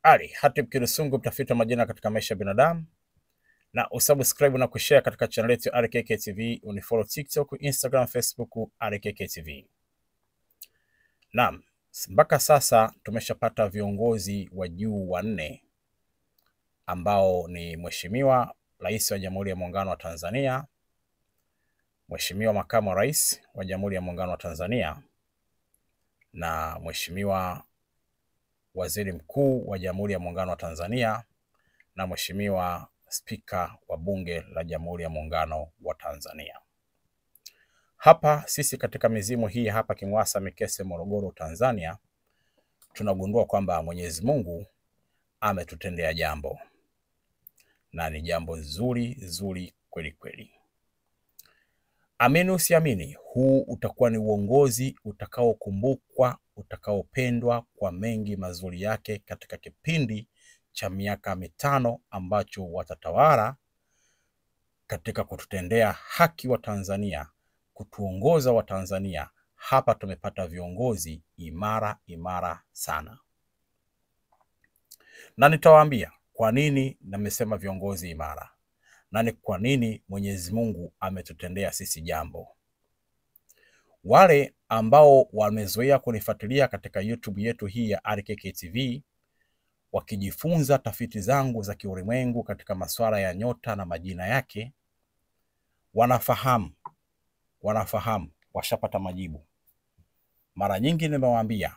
Ali Hatib Kirusungu, mtafiti wa majina katika maisha ya binadamu, na usubscribe na kushare katika channel yetu RKK TV, unifollow TikTok, Instagram, Facebook RKK TV. Naam, mpaka sasa tumeshapata viongozi wa juu wanne ambao ni Mheshimiwa Rais wa Jamhuri ya Muungano wa Tanzania, Mheshimiwa Makamu wa Rais wa Jamhuri ya Muungano wa Tanzania, na Mheshimiwa Waziri Mkuu wa Jamhuri ya Muungano wa Tanzania, na Mheshimiwa Spika wa Bunge la Jamhuri ya Muungano wa Tanzania. Hapa sisi katika mizimu hii hapa Kimwasa Mikese, Morogoro, Tanzania, tunagundua kwamba Mwenyezi Mungu ametutendea jambo, na ni jambo zuri kweli kweli. Amini usiamini, huu utakuwa ni uongozi utakaokumbukwa, utakaopendwa kwa mengi mazuri yake katika kipindi cha miaka 5 ambacho watatawala katika kututendea haki wa Tanzania, kutuongoza wa Tanzania. Hapa tumepata viongozi imara sana, na nitawaambia kwa nini nimesema viongozi imara, na ni kwa nini Mwenyezi Mungu ametutendea sisi jambo. Wale ambao wamezoea kunifuatilia katika YouTube yetu hii ya RKK TV, wakijifunza tafiti zangu za kiulimwengu katika masuala ya nyota na majina yake, wanafahamu, washapata majibu. Mara nyingi nimewaambia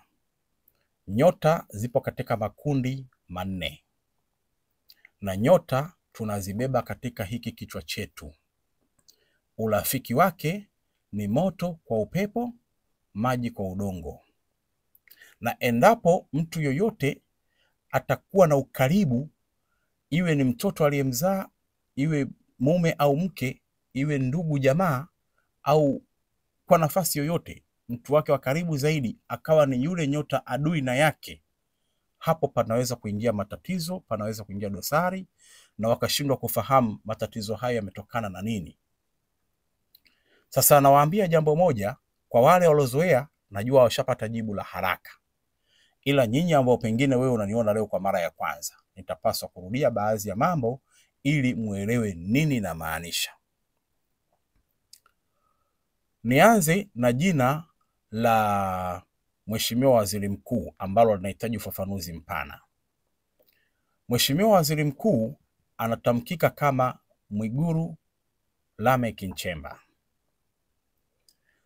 nyota zipo katika makundi 4, na nyota tunazibeba katika hiki kichwa chetu. Urafiki wake ni moto kwa upepo, maji kwa udongo. Na endapo mtu yoyote atakuwa na ukaribu, iwe ni mtoto aliyemzaa, iwe mume au mke, iwe ndugu jamaa, au kwa nafasi yoyote mtu wake wa karibu zaidi akawa ni yule nyota adui na yake, hapo panaweza kuingia matatizo, panaweza kuingia dosari, na wakashindwa kufahamu matatizo haya yametokana na nini. Sasa nawaambia jambo moja, kwa wale waliozoea najua washapata jibu la haraka, ila nyinyi ambao pengine wewe unaniona leo kwa mara ya kwanza, nitapaswa kurudia baadhi ya mambo ili muelewe nini na maanisha. Nianze na jina la Mheshimiwa Waziri Mkuu ambalo linahitaji ufafanuzi mpana. Mheshimiwa Waziri Mkuu anatamkika kama Mwigulu Lameck Nchemba.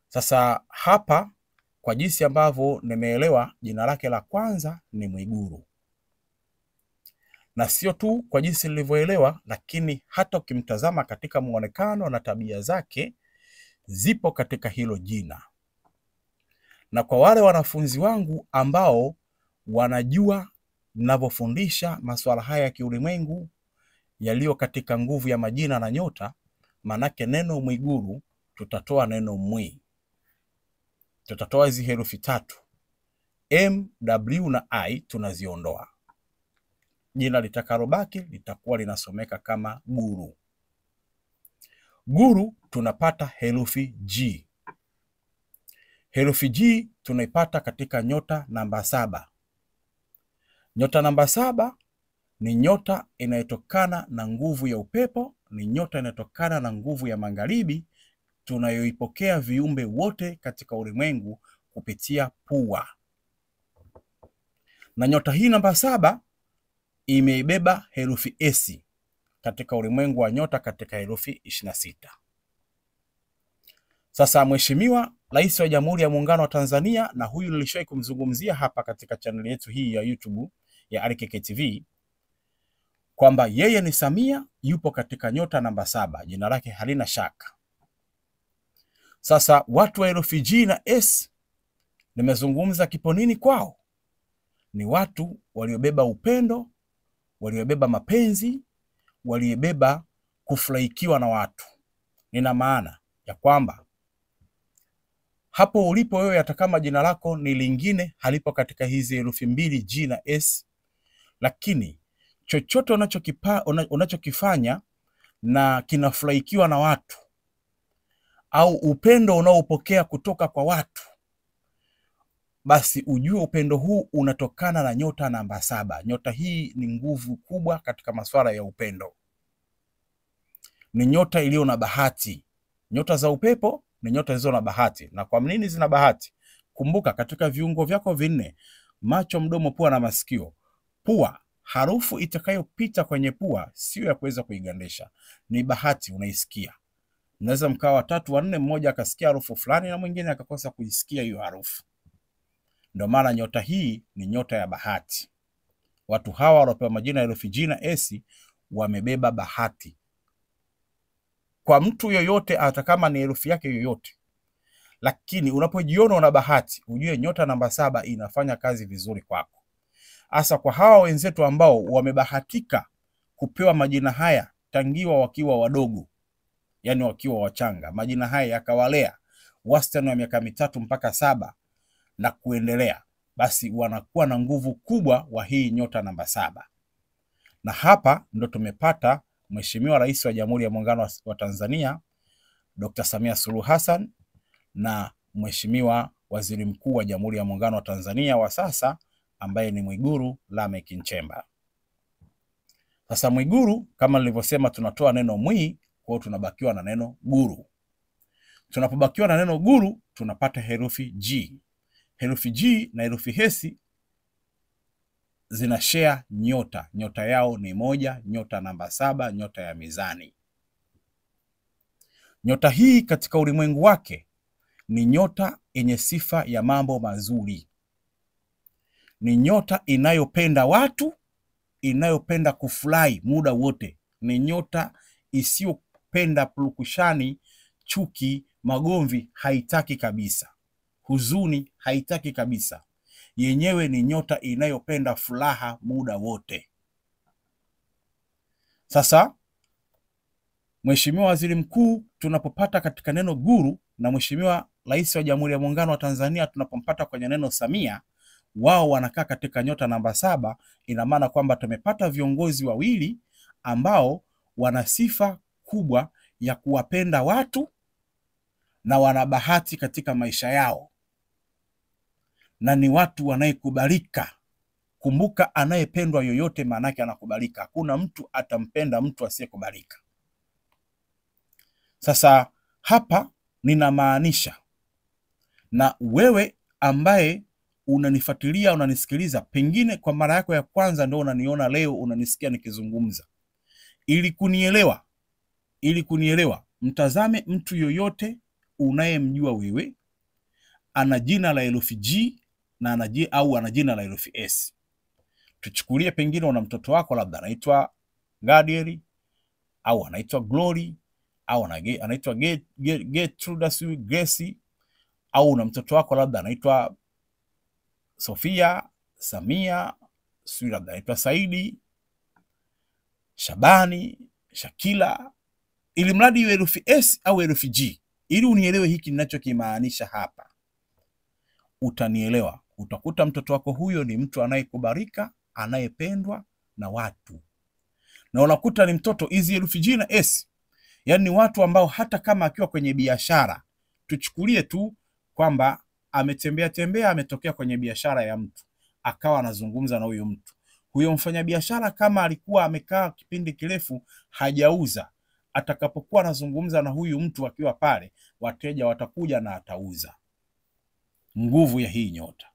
Sasa hapa kwa jinsi ambavyo nimeelewa, jina lake la kwanza ni Mwigulu. Na sio tu kwa jinsi nilivyoelewa, lakini hata ukimtazama katika muonekano na tabia zake zipo katika hilo jina. Na kwa wale wanafunzi wangu ambao wanajua ninavyofundisha masuala haya ya kiulimwengu yaliyo katika nguvu ya majina na nyota, manake neno Mwigulu tutatoa neno mwi. Tutatoa hizi herufi 3 M, W na I, tunaziondoa. Jina litakalobaki litakuwa linasomeka kama Guru. Guru tunapata herufi G. Herufi G tunaipata katika nyota namba 7. Nyota namba 7 ni nyota inayotokana na nguvu ya upepo, ni nyota inayotokana na nguvu ya magharibi tunayoipokea viumbe wote katika ulimwengu kupitia pua. Na nyota hii namba 7 imeibeba herufi S katika ulimwengu wa nyota katika herufi 26. Sasa Mheshimiwa Rais wa Jamhuri ya Muungano wa Tanzania, na huyu nilishawahi kumzungumzia hapa katika channel yetu hii ya YouTube ya RKK TV, kwamba yeye ni Samia, yupo katika nyota namba 7, jina lake halina shaka. Sasa watu wa herufi G na S nimezungumza kipo nini kwao? Ni watu waliobeba upendo, waliobeba mapenzi, waliobeba kufurahikiwa na watu. Nina maana ya kwamba hapo ulipo wewe, hata kama jina lako ni lingine halipo katika hizi herufi 2 G na S, lakini chochote unachokifanya na kinafurahikiwa na watu, au upendo unaopokea kutoka kwa watu, basi ujue upendo huu unatokana na nyota namba 7. Nyota hii ni nguvu kubwa katika masuala ya upendo. Ni nyota iliyo na bahati. Nyota za upepo ni nyota zilizo na bahati. Na kwa nini zina bahati? Kumbuka katika viungo vyako vinne, macho, mdomo, pua na masikio. Pua, harufu itakayopita kwenye pua sio ya kuweza kuigandisha. Ni bahati, unaisikia. Mnaweza mkawa 3 4, mmoja akasikia harufu fulani na mwingine akakosa kuisikia hiyo harufu. Ndio maana nyota hii ni nyota ya bahati. Watu hawa waliopewa majina ya herufi G na S wamebeba bahati. Kwa mtu yoyote, hata kama ni herufi yake yoyote. Lakini unapojiona una bahati, ujue nyota namba 7 inafanya kazi vizuri kwako. Hasa kwa hawa wenzetu ambao wamebahatika kupewa majina haya tangiwa wakiwa wadogo, yani wakiwa wachanga. Majina haya yakawalea wastani wa miaka 3 mpaka 7 na kuendelea, basi wanakuwa na nguvu kubwa wa hii nyota namba 7. Na hapa ndo tumepata Mheshimiwa Rais wa Jamhuri ya Muungano wa Tanzania Dr. Samia Suluhu Hassan na Mheshimiwa Waziri Mkuu wa Jamhuri ya Muungano wa Tanzania wa sasa ambaye ni Mwigulu Lameck Nchemba. Sasa Mwigulu, kama nilivyosema, tunatoa neno mwi, kwa hiyo tunabakiwa na neno guru. Tunapobakiwa na neno guru, tunapata herufi G. Herufi G na herufi hesi zina share nyota. Nyota yao ni moja, nyota namba 7, nyota ya mizani. Nyota hii katika ulimwengu wake ni nyota yenye sifa ya mambo mazuri. Ni nyota inayopenda watu, inayopenda kufurahi muda wote. Ni nyota isiyopenda purukushani, chuki, magomvi, haitaki kabisa. Huzuni haitaki kabisa. Yenyewe ni nyota inayopenda furaha muda wote. Sasa Mheshimiwa Waziri Mkuu tunapopata katika neno guru, na Mheshimiwa Rais wa Jamhuri ya Muungano wa Tanzania tunapompata kwenye neno Samia, wao wanakaa katika nyota namba 7. Ina maana kwamba tumepata viongozi wawili ambao wana sifa kubwa ya kuwapenda watu na wana bahati katika maisha yao, na ni watu wanayekubalika. Kumbuka, anayependwa yoyote maana yake anakubalika. Hakuna mtu atampenda mtu asiyekubalika. Sasa hapa ninamaanisha, na wewe ambaye unanifuatilia, unanisikiliza, pengine kwa mara yako ya kwanza ndio unaniona leo, unanisikia nikizungumza. Ili kunielewa, mtazame mtu yoyote unayemjua wewe ana jina la herufi G na ana jina la herufi S. Tuchukulie pengine una mtoto wako labda anaitwa Gadiel au anaitwa Glory au anaitwa Gertrude, Grace, au una mtoto wako labda anaitwa Sofia, Samia, labda anaitwa Saidi, Shabani, Shakila, ili mradi iwe herufi S au herufi G. Ili unielewe hiki ninachokimaanisha hapa, utanielewa. Utakuta mtoto wako huyo ni mtu anayekubalika, anayependwa na watu. Na unakuta ni mtoto hizi herufi G na S, yani watu ambao hata kama akiwa kwenye biashara, tuchukulie tu kwamba ametembea ametokea kwenye biashara ya mtu, akawa anazungumza na huyo mtu. Huyo mfanyabiashara kama alikuwa amekaa kipindi kirefu hajauza, atakapokuwa anazungumza na huyu mtu akiwa pale, wateja watakuja na atauza. Nguvu ya hii nyota.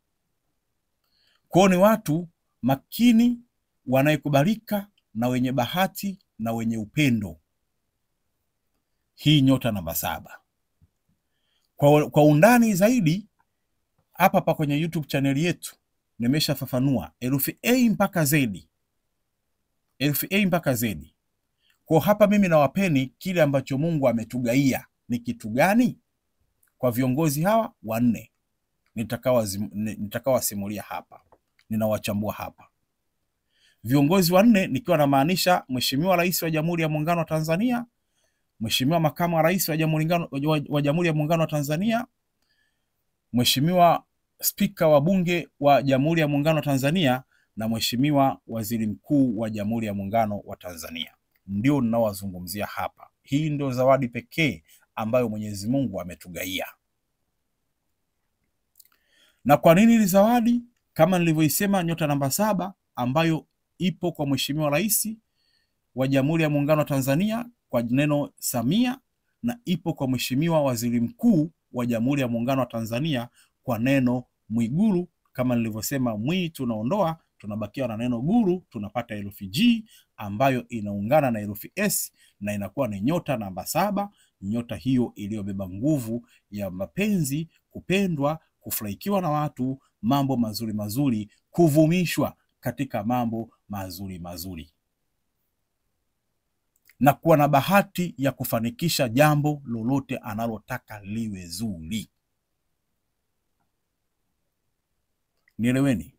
Kwa ni watu makini, wanayekubalika na wenye bahati na wenye upendo. Hii nyota namba 7. Kwa undani zaidi hapa kwenye YouTube channel yetu nimeshafafanua herufi A mpaka Z. Herufi A mpaka Z. Kwa hapa mimi nawapeni kile ambacho Mungu ametugaia. Ni kitu gani? Kwa viongozi hawa 4 nitakawasimulia hapa, ninawachambua hapa. Viongozi 4 nikiwa na maanisha Mheshimiwa Rais wa Jamhuri ya Muungano wa Tanzania, Mheshimiwa Makamu wa Rais wa Jamhuri ya Muungano wa Tanzania, Mheshimiwa Spika wa Bunge wa Jamhuri ya Muungano wa Tanzania, na Mheshimiwa Waziri Mkuu wa Jamhuri ya Muungano wa Tanzania. Ndio ninaowazungumzia hapa. Hii ndio zawadi pekee ambayo Mwenyezi Mungu ametugaia. Na kwa nini ni zawadi? Kama nilivyoisema, nyota namba 7 ambayo ipo kwa Mheshimiwa Rais wa Jamhuri ya Muungano wa Tanzania kwa neno Samia, na ipo kwa Mheshimiwa Waziri Mkuu wa Jamhuri ya Muungano wa Tanzania kwa neno Mwigulu. Kama nilivyosema, mwi tunaondoa, tunabakia na neno guru, tunapata herufi G ambayo inaungana na herufi S na inakuwa ni nyota namba 7. Nyota hiyo iliyobeba nguvu ya mapenzi, kupendwa, kufurahikiwa na watu, mambo mazuri mazuri, kuvumishwa katika mambo mazuri mazuri, na kuwa na bahati ya kufanikisha jambo lolote analotaka liwe zuri. Nieleweni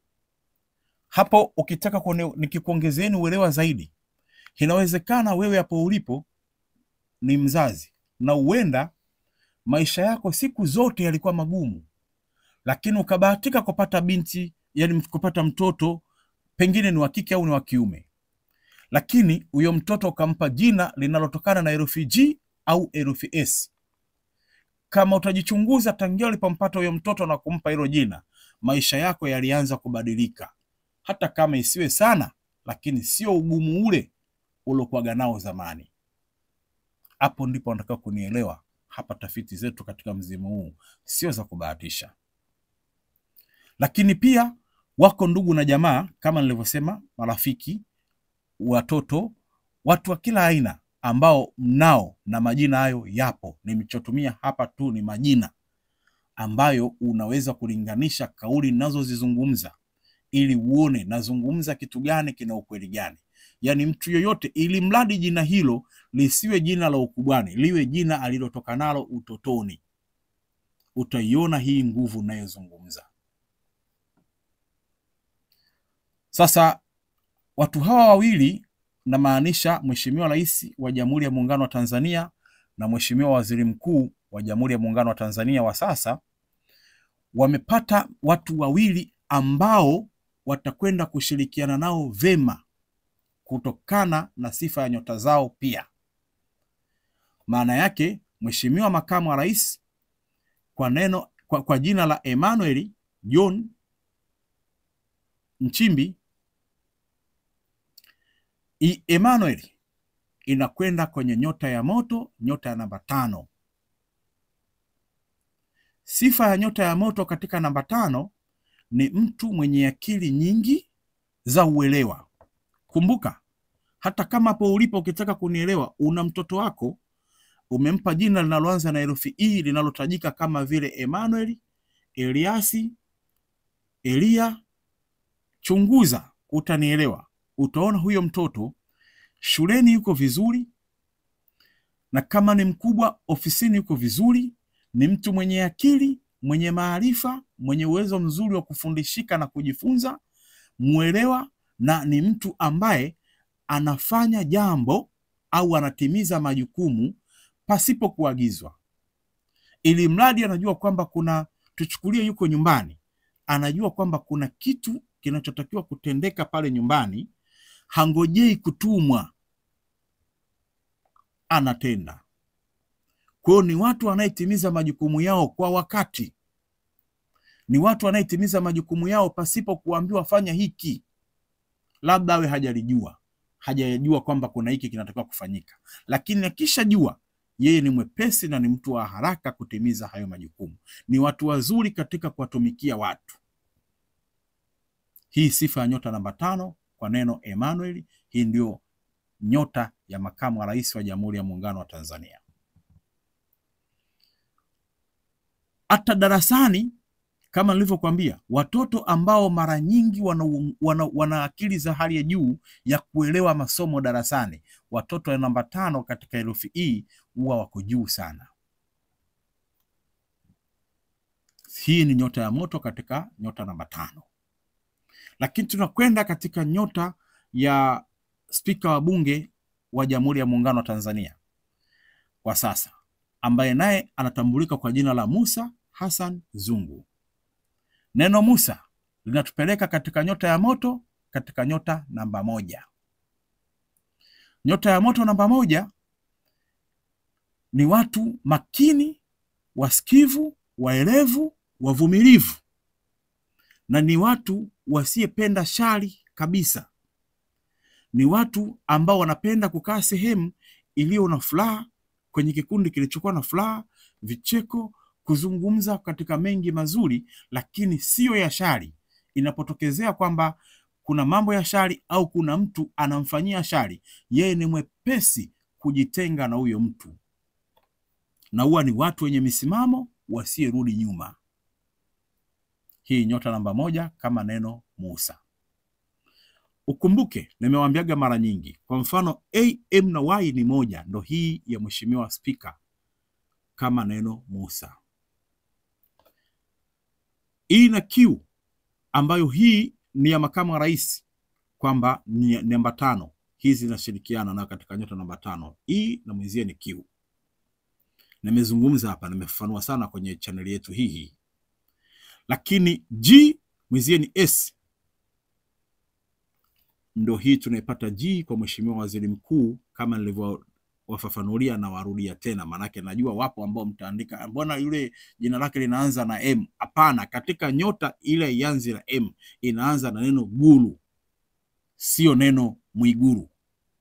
hapo. Ukitaka nikikuongezeni uelewa zaidi, inawezekana wewe hapo ulipo ni mzazi na huenda maisha yako siku zote yalikuwa magumu, lakini ukabahatika kupata binti, yani kupata mtoto, pengine ni wa kike au ni wa kiume, lakini huyo mtoto ukampa jina linalotokana na herufi G au herufi S. Kama utajichunguza tangia ulipompata huyo mtoto na kumpa hilo jina, maisha yako yalianza kubadilika, hata kama isiwe sana, lakini sio ugumu ule uliokuwa nao zamani. Hapo ndipo nataka kunielewa. Hapa tafiti zetu katika mzimu huu sio za kubahatisha. Lakini pia wako ndugu na jamaa, kama nilivyosema, marafiki, watoto, watu wa kila aina ambao mnao na majina hayo yapo. Nimechotumia hapa tu ni majina ambayo unaweza kulinganisha kauli ninazozizungumza ili uone nazungumza kitu gani kina ukweli gani. Yani mtu yoyote, ili mradi jina hilo lisiwe jina la ukubwani, liwe jina alilotoka nalo utotoni, utaiona hii nguvu ninayozungumza. Sasa watu hawa wawili, na maanisha Mheshimiwa Rais wa Jamhuri ya Muungano wa Tanzania na Mheshimiwa Waziri Mkuu wa Jamhuri ya Muungano wa Tanzania wa sasa, wamepata watu wawili ambao watakwenda kushirikiana nao vema kutokana na sifa ya nyota zao pia. Maana yake Mheshimiwa Makamu wa Rais kwa jina la Emmanuel John Nchimbi, Emmanuel inakwenda kwenye nyota ya moto, nyota ya namba 5. Sifa ya nyota ya moto katika namba 5 ni mtu mwenye akili nyingi za uelewa. Kumbuka, hata kama hapo ulipo ukitaka kunielewa, una mtoto wako umempa jina linaloanza na herufi E linalotajika kama vile Emmanuel, Eliasi, Elia, chunguza utanielewa. Utaona huyo mtoto shuleni yuko vizuri, na kama ni mkubwa ofisini yuko vizuri, ni mtu mwenye akili, mwenye maarifa, mwenye uwezo mzuri wa kufundishika na kujifunza, muelewa, na ni mtu ambaye anafanya jambo au anatimiza majukumu pasipo kuagizwa. Ili mradi anajua kwamba tuchukulie yuko nyumbani, anajua kwamba kuna kitu kinachotakiwa kutendeka pale nyumbani, hangojei kutumwa, anatenda. Kwa ni watu wanayetimiza majukumu yao kwa wakati. Ni watu wanayetimiza majukumu yao pasipo kuambiwa fanya hiki. Labda awe hajajua kwamba kuna hiki kinatakiwa kufanyika, lakini akishajua, yeye ni mwepesi na ni mtu wa haraka kutimiza hayo majukumu. Ni watu wazuri katika kuwatumikia watu. Hii sifa ya nyota namba 5 kwa neno Emmanuel. Hii ndio nyota ya Makamu wa Rais wa Jamhuri ya Muungano wa Tanzania. Hata darasani, kama nilivyokuambia, watoto ambao mara nyingi wana akili za hali ya juu ya kuelewa masomo darasani, watoto wa namba 5 katika herufi E huwa wako juu sana. Hii ni nyota ya moto katika nyota namba 5. Lakini tunakwenda katika nyota ya Spika wa Bunge wa Jamhuri ya Muungano wa Tanzania kwa sasa, ambaye naye anatambulika kwa jina la Musa Hassan Zungu. Neno Musa linatupeleka katika nyota ya moto, katika nyota namba 1. Nyota ya moto namba 1 ni watu makini, wasikivu, waelevu, wavumilivu. na ni watu wasiyependa shari kabisa. Ni watu ambao wanapenda kukaa sehemu iliyo na furaha, kwenye kikundi kilichokuwa na furaha, vicheko, kuzungumza katika mengi mazuri, lakini sio ya shari. Inapotokezea kwamba kuna mambo ya shari au kuna mtu anamfanyia shari, yeye ni mwepesi kujitenga na huyo mtu. Na huwa ni watu wenye misimamo, wasierudi nyuma. Hii nyota namba 1 kama neno Musa. Ukumbuke nimewaambiaga mara nyingi, kwa mfano AM na Y ni 1, ndo hii ya Mheshimiwa Spika kama neno Musa. E na Q ambayo hii ni ya makamu wa rais, kwamba ni namba 5, hizi zinashirikiana na katika nyota namba 5. E na mwenzie ni Q. Nimezungumza hapa, nimefafanua sana kwenye channel yetu hii. Lakini G mwenzie ni S, ndo hii tunaipata G kwa Mheshimiwa Waziri Mkuu, kama nilivyowafafanulia na warudia tena, manake najua wapo ambao mtaandika mbona yule jina lake linaanza na M. Hapana, katika nyota ile ianze na M, inaanza na neno guru, sio neno Mwiguru.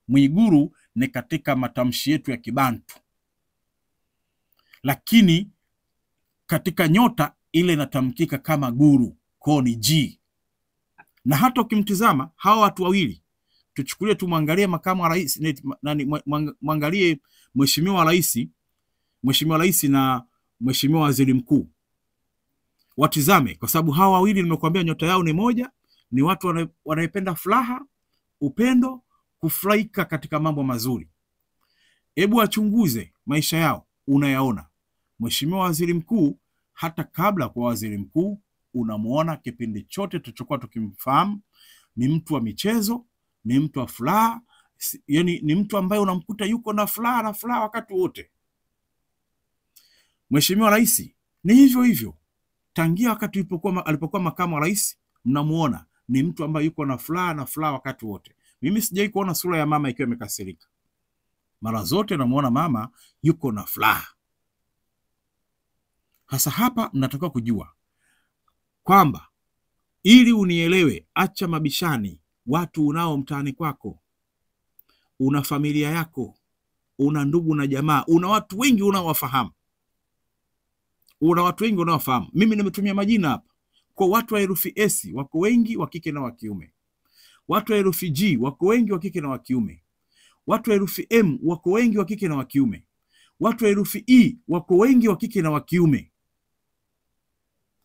Mwiguru ni katika matamshi yetu ya Kibantu, lakini katika nyota ile inatamkika kama guru, kwa ni G. Na hata ukimtizama hawa watu wawili, tuchukulie tu muangalie makamu wa rais, muangalie Mheshimiwa Rais na Mheshimiwa Waziri Mkuu. Watizame, kwa sababu hawa wawili nimekuambia nyota yao ni 1, ni watu wanaipenda furaha, upendo, kufurahika katika mambo mazuri. Hebu achunguze maisha yao, unayaona. Mheshimiwa Waziri Mkuu, hata kabla kwa waziri mkuu, unamuona kipindi chote tulichokuwa tukimfahamu ni mtu wa michezo, ni mtu wa furaha, yani ni mtu ambaye unamkuta yuko na furaha wakati wote. Mheshimiwa Rais ni hivyo hivyo. Tangia wakati alipokuwa makamu wa rais, mnamuona ni mtu ambaye yuko na furaha wakati wote. Mimi sijai kuona sura ya mama ikiwa imekasirika. Mara zote namuona mama yuko na furaha. Hasa hapa mnatakiwa kujua kwamba ili unielewe, acha mabishani. Watu unao mtaani kwako, una familia yako, una ndugu na jamaa, una watu wengi unaowafahamu. Mimi nimetumia majina hapa. Kwa watu wa herufi S wako wengi wa kike na wa kiume. Watu wa herufi G wako wengi wa kike na wa kiume. Watu wa herufi M wako wengi wa kike na wa kiume. Watu wa herufi E wako wengi wa kike na wa kiume.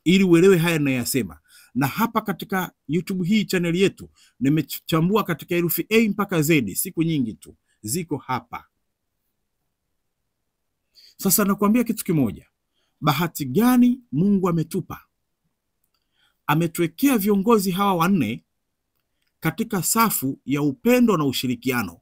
Ili uelewe haya ninayosema. Na hapa katika YouTube hii channel yetu nimechambua katika herufi A mpaka Z, siku nyingi tu ziko hapa. Sasa nakwambia kitu kimoja, bahati gani Mungu ametupa? Ametuwekea viongozi hawa 4 katika safu ya upendo na ushirikiano.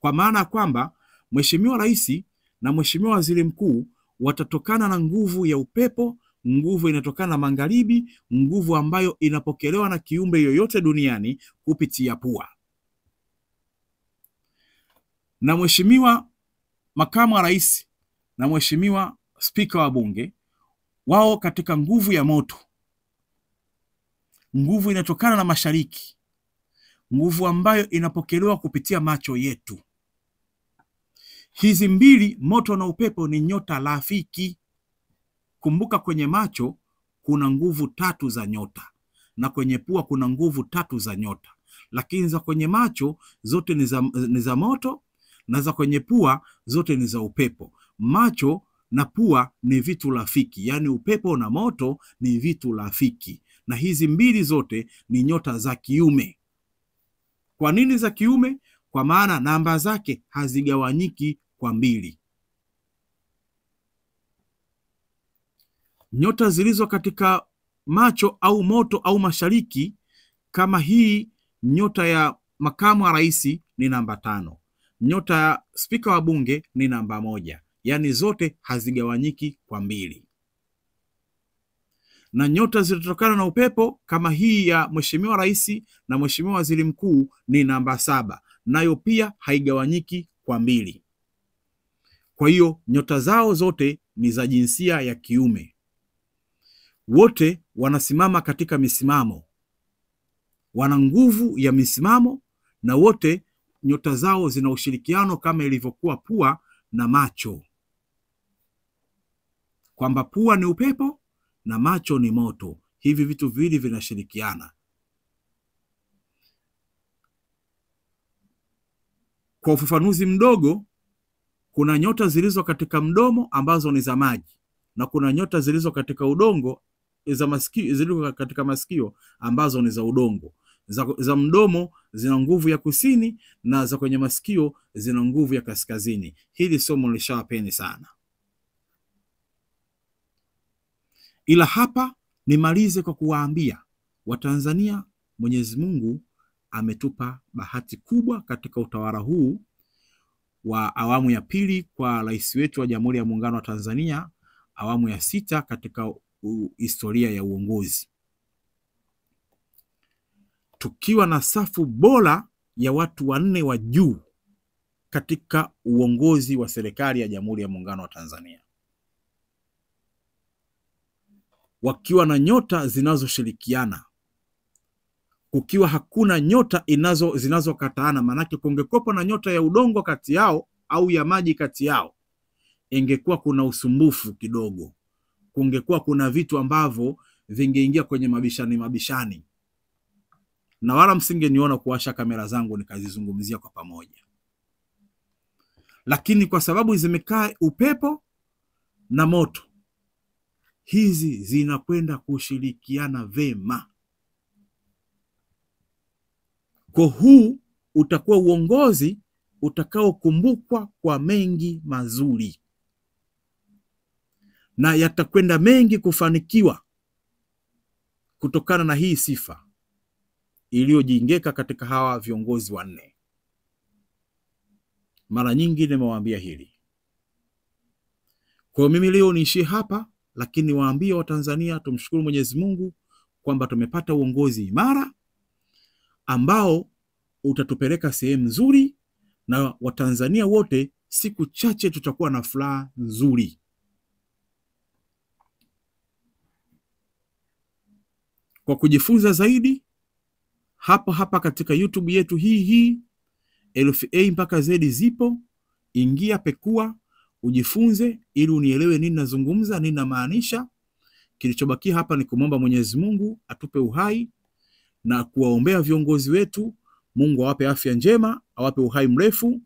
Kwa maana kwamba Mheshimiwa Rais na Mheshimiwa Waziri Mkuu watatokana na nguvu ya upepo, nguvu inatokana na magharibi, nguvu ambayo inapokelewa na kiumbe yoyote duniani kupitia pua. Na Mheshimiwa Makamu wa Rais na Mheshimiwa Spika wa Bunge wao katika nguvu ya moto. Nguvu inatokana na mashariki, nguvu ambayo inapokelewa kupitia macho yetu. Hizi mbili, moto na upepo, ni nyota rafiki. Kumbuka kwenye macho kuna nguvu 3 za nyota, na kwenye pua kuna nguvu 3 za nyota. Lakini za kwenye macho zote ni za moto, na za kwenye pua zote ni za upepo. Macho na pua ni vitu rafiki, yani upepo na moto ni vitu rafiki. Na hizi mbili zote ni nyota za kiume. Kwa nini za kiume? Kwa maana namba zake hazigawanyiki kwa 2. Nyota zilizo katika macho au moto au mashariki, kama hii nyota ya Makamu wa Rais ni namba 5. Nyota ya Spika wa Bunge ni namba 1. Yani zote hazigawanyiki kwa 2. Na nyota zilizotokana na upepo kama hii ya Mheshimiwa Rais na Mheshimiwa Waziri Mkuu ni namba 7. Nayo pia haigawanyiki kwa 2. Kwa hiyo nyota zao zote ni za jinsia ya kiume. Wote wanasimama katika misimamo, wana nguvu ya misimamo, na wote nyota zao zina ushirikiano kama ilivyokuwa pua na macho, kwamba pua ni upepo na macho ni moto. Hivi vitu viwili vinashirikiana. Kwa ufafanuzi mdogo, kuna nyota zilizo katika mdomo ambazo ni za maji, na kuna nyota zilizo katika udongo zilizo katika masikio ambazo ni za udongo. Za mdomo zina nguvu ya kusini na za kwenye masikio zina nguvu ya kaskazini. Hili somo nilishawapeni sana. Ila hapa nimalize kwa kuwaambia Watanzania, Mwenyezi Mungu ametupa bahati kubwa katika utawala huu wa awamu ya pili kwa rais wetu wa Jamhuri ya Muungano wa Tanzania, awamu ya 6 katika historia ya uongozi, tukiwa na safu bora ya watu 4 wa juu katika uongozi wa serikali ya Jamhuri ya Muungano wa Tanzania, wakiwa na nyota zinazoshirikiana, kukiwa hakuna nyota zinazokataana. Manake kungekopa na nyota ya udongo kati yao au ya maji kati yao, ingekuwa kuna usumbufu kidogo, kungekuwa kuna vitu ambavyo vingeingia kwenye mabishani, na wala msingeniona kuwasha kamera zangu nikazizungumzia kwa pamoja. Lakini kwa sababu zimekaa upepo na moto, hizi zinakwenda kushirikiana vema. Kwa huu utakuwa uongozi utakaokumbukwa kwa mengi mazuri, na yatakwenda mengi kufanikiwa kutokana na hii sifa iliyojengeka katika hawa viongozi 4. Mara nyingi nimewaambia hili. Kwa mimi leo niishie hapa, lakini waambie Watanzania tumshukuru Mwenyezi Mungu kwamba tumepata uongozi imara ambao utatupeleka sehemu nzuri, na Watanzania wote siku chache tutakuwa na furaha nzuri. Kwa kujifunza zaidi, hapa katika YouTube yetu hii herufi A mpaka Z zipo. Ingia, pekua, ujifunze ili unielewe nini nazungumza, nini namaanisha. Kilichobakia hapa ni kumwomba Mwenyezi Mungu atupe uhai na kuwaombea viongozi wetu. Mungu awape afya njema, awape uhai mrefu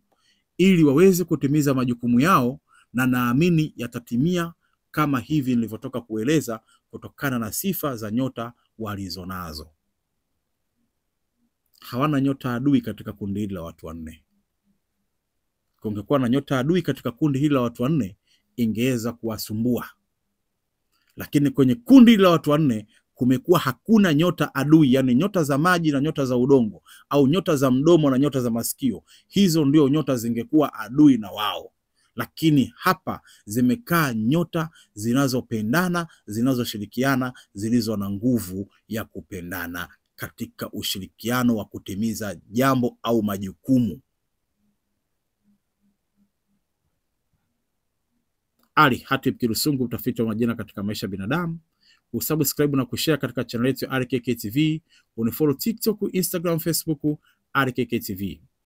ili waweze kutimiza majukumu yao, na naamini yatatimia kama hivi nilivyotoka kueleza, kutokana na sifa za nyota walizonazo. Hawana nyota adui katika kundi hili la watu 4. Kungekuwa na nyota adui katika kundi hili la watu 4, ingeweza kuwasumbua. Lakini kwenye kundi hili la watu 4 kumekuwa hakuna nyota adui, yani nyota za maji na nyota za udongo, au nyota za mdomo na nyota za masikio. Hizo ndio nyota zingekuwa adui na wao. Lakini hapa zimekaa nyota zinazopendana, zinazoshirikiana, zilizo na nguvu ya kupendana katika ushirikiano wa kutimiza jambo au majukumu. Ali Hatib Kirusungu, mtafiti wa majina katika maisha ya binadamu. Usubscribe na kushare katika channel yetu ya RKK TV. Unifollow TikTok, Instagram, Facebook RKK TV.